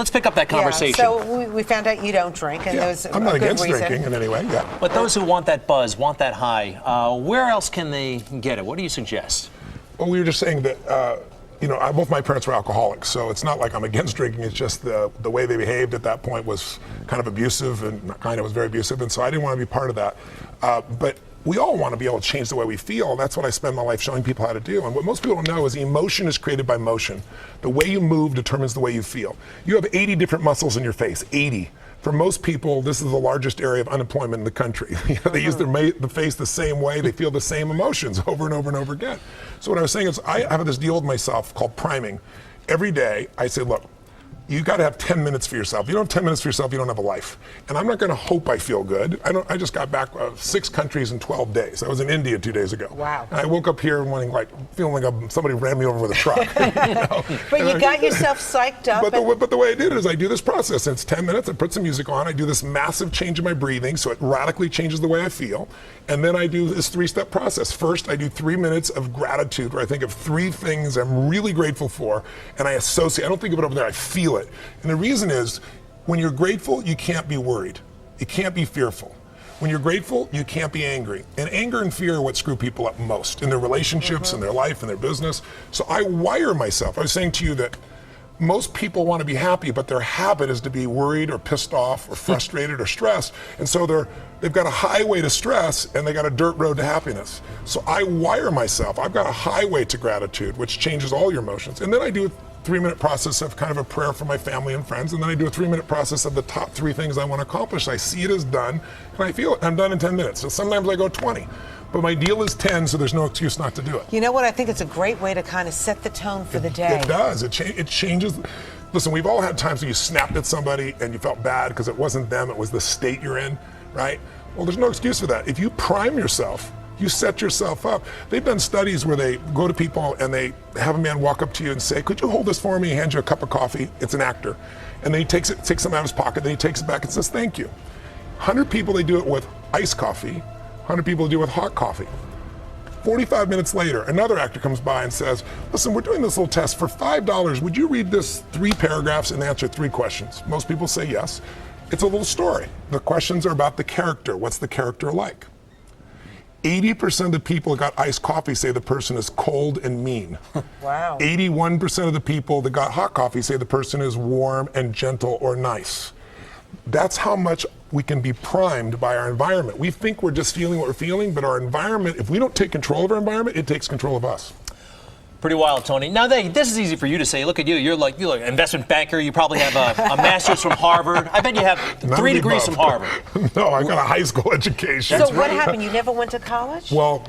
let's pick up that conversation. Yeah, so we found out you don't drink, and there's I'm not a good against reason. drinking in any way. Yeah. But those who want that buzz, want that high, where else can they get it? What do you suggest? Well, we were just saying that, both my parents were alcoholics, so it's not like I'm against drinking. It's just the way they behaved at that point was kind of abusive, and was very abusive, and so I didn't want to be part of that. But we all want to be able to change the way we feel, and that's what I spend my life showing people how to do. And what most people don't know is emotion is created by motion. The way you move determines the way you feel. You have 80 different muscles in your face, 80. For most people, this is the largest area of unemployment in the country. They use the face the same way, they feel the same emotions over and over and over again. So what I was saying is I have this deal with myself called priming. Every day I say, look, you got to have 10 minutes for yourself. You don't have 10 minutes for yourself, you don't have a life. And I'm not going to hope I feel good. I just got back 6 countries in 12 days. I was in India 2 days ago. Wow. And I woke up here feeling like somebody ran me over with a truck. But you got yourself psyched up. But the way I did it is I do this process. And it's 10 minutes. I put some music on. I do this massive change in my breathing, so it radically changes the way I feel. And then I do this 3-step process. First, I do 3 minutes of gratitude, where I think of 3 things I'm really grateful for, and I associate. I don't think of it over there. I feel it. And the reason is, when you're grateful, you can't be worried. You can't be fearful. When you're grateful, you can't be angry. And anger and fear are what screw people up most in their relationships, in their life, in their business. So I wire myself. I was saying to you that most people want to be happy, but their habit is to be worried or pissed off or frustrated or stressed. And so they've got a highway to stress and they got a dirt road to happiness. So I wire myself. I've got a highway to gratitude, which changes all your emotions. And then I do a 3-minute process of kind of a prayer for my family and friends. And then I do a 3-minute process of the top 3 things I want to accomplish. I see it as done and I feel it. I'm done in 10 minutes. So sometimes I go 20. But my deal is 10, so there's no excuse not to do it. You know what? I think it's a great way to kind of set the tone for the day. It does. It changes. Listen, we've all had times when you snapped at somebody and you felt bad because it wasn't them, it was the state you're in, right? Well, there's no excuse for that. If you prime yourself, you set yourself up. They've done studies where they go to people and they have a man walk up to you and say, could you hold this for me? He hands you a cup of coffee. It's an actor. And then he takes something out of his pocket, then he takes it back and says, thank you. 100 people, they do it with iced coffee. 100 people do it with hot coffee. 45 minutes later, another actor comes by and says, listen, we're doing this little test for $5. Would you read this 3 paragraphs and answer 3 questions? Most people say yes. It's a little story. The questions are about the character. What's the character like? 80% of the people that got iced coffee say the person is cold and mean. Wow. 81% of the people that got hot coffee say the person is warm and gentle or nice. That's how much we can be primed by our environment. We think we're just feeling what we're feeling, but our environment, if we don't take control of our environment, it takes control of us. Pretty wild, Tony. Now, this is easy for you to say. Look at you. You're like an investment banker. You probably have a master's from Harvard. I bet you have 3 degrees from Harvard. No, I got a high school education. So what happened? You never went to college? Well,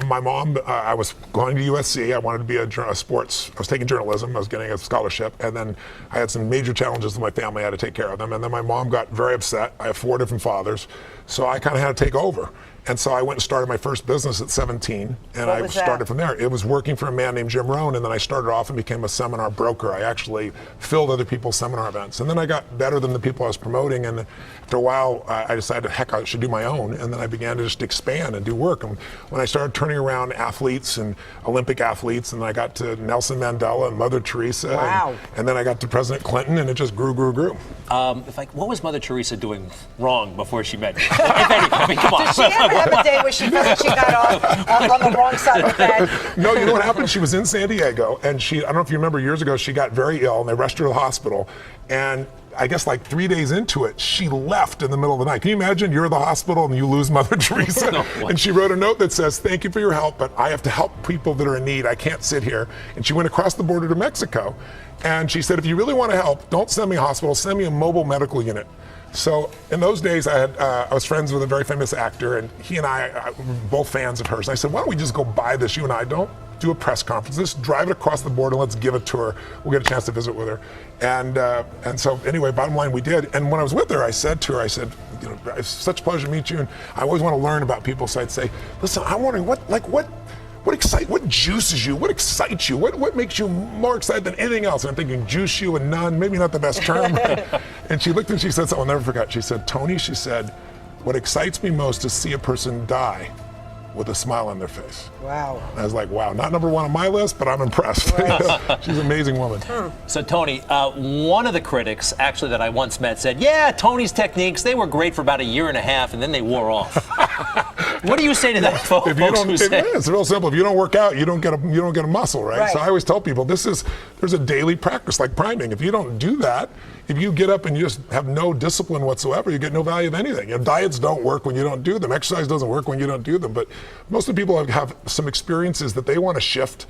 my mom, I was going to USC. I wanted to be a sports. I was taking journalism. I was getting a scholarship. And then I had some major challenges with my family. I had to take care of them. And then my mom got very upset. I have 4 different fathers. So I kind of had to take over. And so I went and started my first business at 17, and I started from there. It was working for a man named Jim Rohn, and then I started off and became a seminar broker. I actually filled other people's seminar events. And then I got better than the people I was promoting, and after a while, I decided, heck, I should do my own. And then I began to just expand and do work. And when I started turning around athletes and Olympic athletes, and then I got to Nelson Mandela and Mother Teresa, wow. and then I got to President Clinton, and it just grew. What was Mother Teresa doing wrong before she met you? If anything, I mean, come on. Did she ever have a day where she felt like she got off on the wrong side of the bed? No, you know what happened? She was in San Diego, and I don't know if you remember years ago, she got very ill, and they rushed her to the hospital. And I guess like 3 days into it, she left in the middle of the night. Can you imagine? You're at the hospital and you lose Mother Teresa. No, and she wrote a note that says, thank you for your help, but I have to help people that are in need. I can't sit here. And she went across the border to Mexico. And she said, if you really want to help, don't send me a hospital, send me a mobile medical unit. So in those days, I was friends with a very famous actor, and he and I were both fans of hers. And I said, why don't we just go buy this, you and I? Don't do a press conference. Just drive it across the border, let's give it to her. We'll get a chance to visit with her. And so anyway, bottom line, we did. And when I was with her, I said to her, you know, it's such a pleasure to meet you, and I always want to learn about people. So I'd say, listen, I'm wondering what juices you? What excites you? What makes you more excited than anything else? And I'm thinking juice you and none, maybe not the best term. And she looked and she said something I'll never forget. She said, Tony, she said, what excites me most is see a person die with a smile on their face. Wow. And I was like, wow, not number one on my list, but I'm impressed. She's an amazing woman. So Tony, one of the critics actually that I once met said, yeah, Tony's techniques, they were great for about a year and a half and then they wore off. What do you say to that, folks? It's real simple. If you don't work out, you don't get a muscle, right? So I always tell people there's a daily practice like priming. If you don't do that, if you get up and you just have no discipline whatsoever, you get no value of anything. Diets don't work when you don't do them. Exercise doesn't work when you don't do them. But most of the people have some experiences that they want to shift.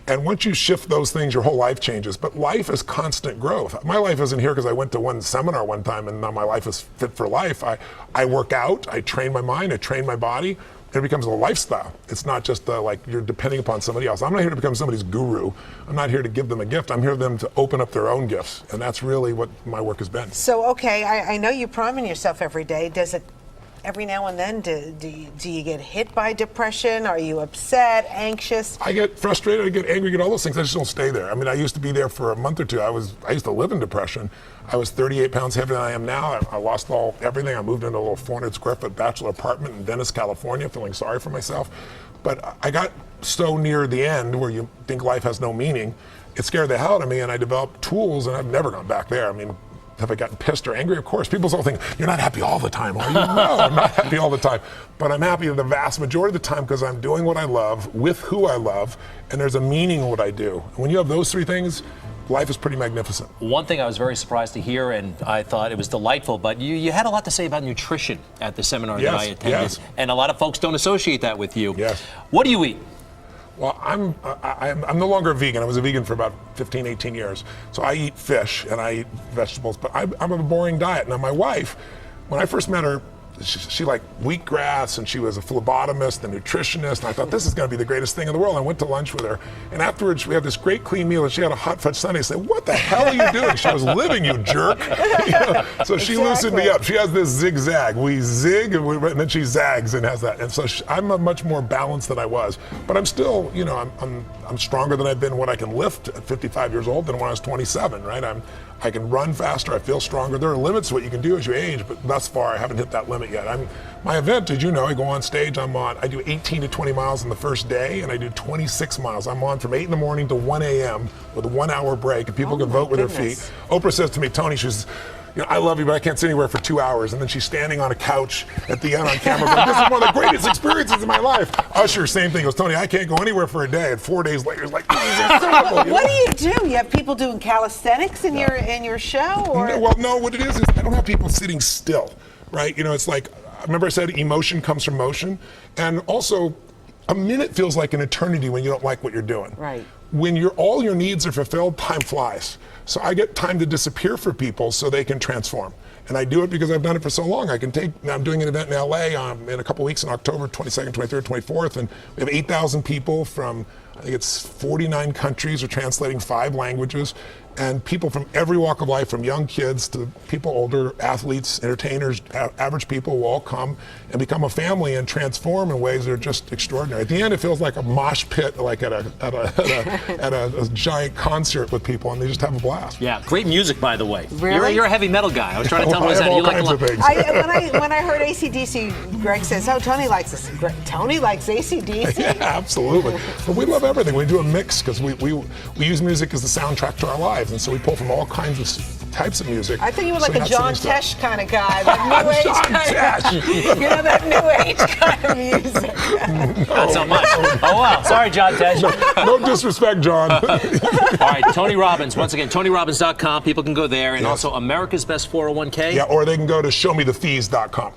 And once you shift those things, your whole life changes. But life is constant growth. My life isn't here because I went to one seminar one time and now my life is fit for life. I work out, I train my mind, I train my body. It becomes a lifestyle. It's not just like you're depending upon somebody else. I'm not here to become somebody's guru. I'm not here to give them a gift. I'm here for them to open up their own gifts. And that's really what my work has been. So, okay, I know you're priming yourself every day. Does it, every now and then, do you get hit by depression? Are you upset, anxious? I get frustrated, I get angry, I get all those things. I just don't stay there. I mean, I used to be there for a month or two. I used to live in depression. I was 38 pounds heavier than I am now. I lost everything. I moved into a little 400 square foot bachelor apartment in Venice, California, feeling sorry for myself. But I got so near the end where you think life has no meaning, it scared the hell out of me, and I developed tools, and I've never gone back there. I mean, have I gotten pissed or angry? Of course. People still think, you're not happy all the time, are you? No, I'm not happy all the time. But I'm happy the vast majority of the time because I'm doing what I love, with who I love, and there's a meaning in what I do. And when you have those three things, life is pretty magnificent. One thing I was very surprised to hear, and I thought it was delightful, but you had a lot to say about nutrition at the seminar that I attended. Yes. And a lot of folks don't associate that with you. Yes. What do you eat? Well, I'm no longer a vegan. I was a vegan for about 15, 18 years. So I eat fish and I eat vegetables, but I'm a boring diet. Now my wife, when I first met her, she liked wheatgrass, and she was a phlebotomist, a nutritionist, and I thought this is going to be the greatest thing in the world. I went to lunch with her, and afterwards we had this great clean meal, and she had a hot fudge sundae. I said, what the hell are you doing? She was living, you jerk. So she loosened me up. She has this zigzag. We zig, and then she zags and has that. And so I'm a much more balanced than I was. But I'm still, I'm stronger than I've been when I can lift at 55 years old than when I was 27, right? I can run faster, I feel stronger. There are limits to what you can do as you age, but thus far I haven't hit that limit yet. My event, as you know, I go on stage, I do 18 to 20 miles on the first day, and I do 26 miles. I'm on from 8 in the morning to 1 a.m. with a 1 hour break, and people can vote with their feet. Oprah says to me, Tony, she's, I love you, but I can't sit anywhere for 2 hours. And then she's standing on a couch at the end on camera going, this is one of the greatest experiences in my life. Usher, same thing. He goes, Tony, I can't go anywhere for a day. And 4 days later, it's like, this is incredible. What do you do? You have people doing calisthenics in your show? Or? No, what it is I don't have people sitting still, right? It's like, remember I said emotion comes from motion? And also, a minute feels like an eternity when you don't like what you're doing. Right. When all your needs are fulfilled, time flies. So I get time to disappear for people so they can transform. And I do it because I've done it for so long. I'm doing an event in LA in a couple weeks in October 22nd, 23rd, 24th, and we have 8,000 people from, I think it's 49 countries, are translating 5 languages, and people from every walk of life, from young kids to people older, athletes, entertainers, average people will all come and become a family and transform in ways that are just extraordinary. At the end, it feels like a mosh pit, like at a giant concert with people, and they just have a blast. Yeah, great music, by the way. Really? You're a heavy metal guy. I was trying to tell him I have all that. kinds of things. When I heard AC/DC, Greg says, "Oh, Tony likes this." Tony likes AC/DC. Yeah, absolutely. But we love everything. We do a mix because we use music as the soundtrack to our lives, and so we pull from all kinds of types of music. I think you were like a John Tesh kind of guy, that new age John kind of, that new age kind of music. Not so much. Oh, wow. Sorry, John Tesh. No disrespect, John. All right, Tony Robbins. Once again, TonyRobbins.com. People can go there. And also America's Best 401k. Yeah, or they can go to showmethefees.com.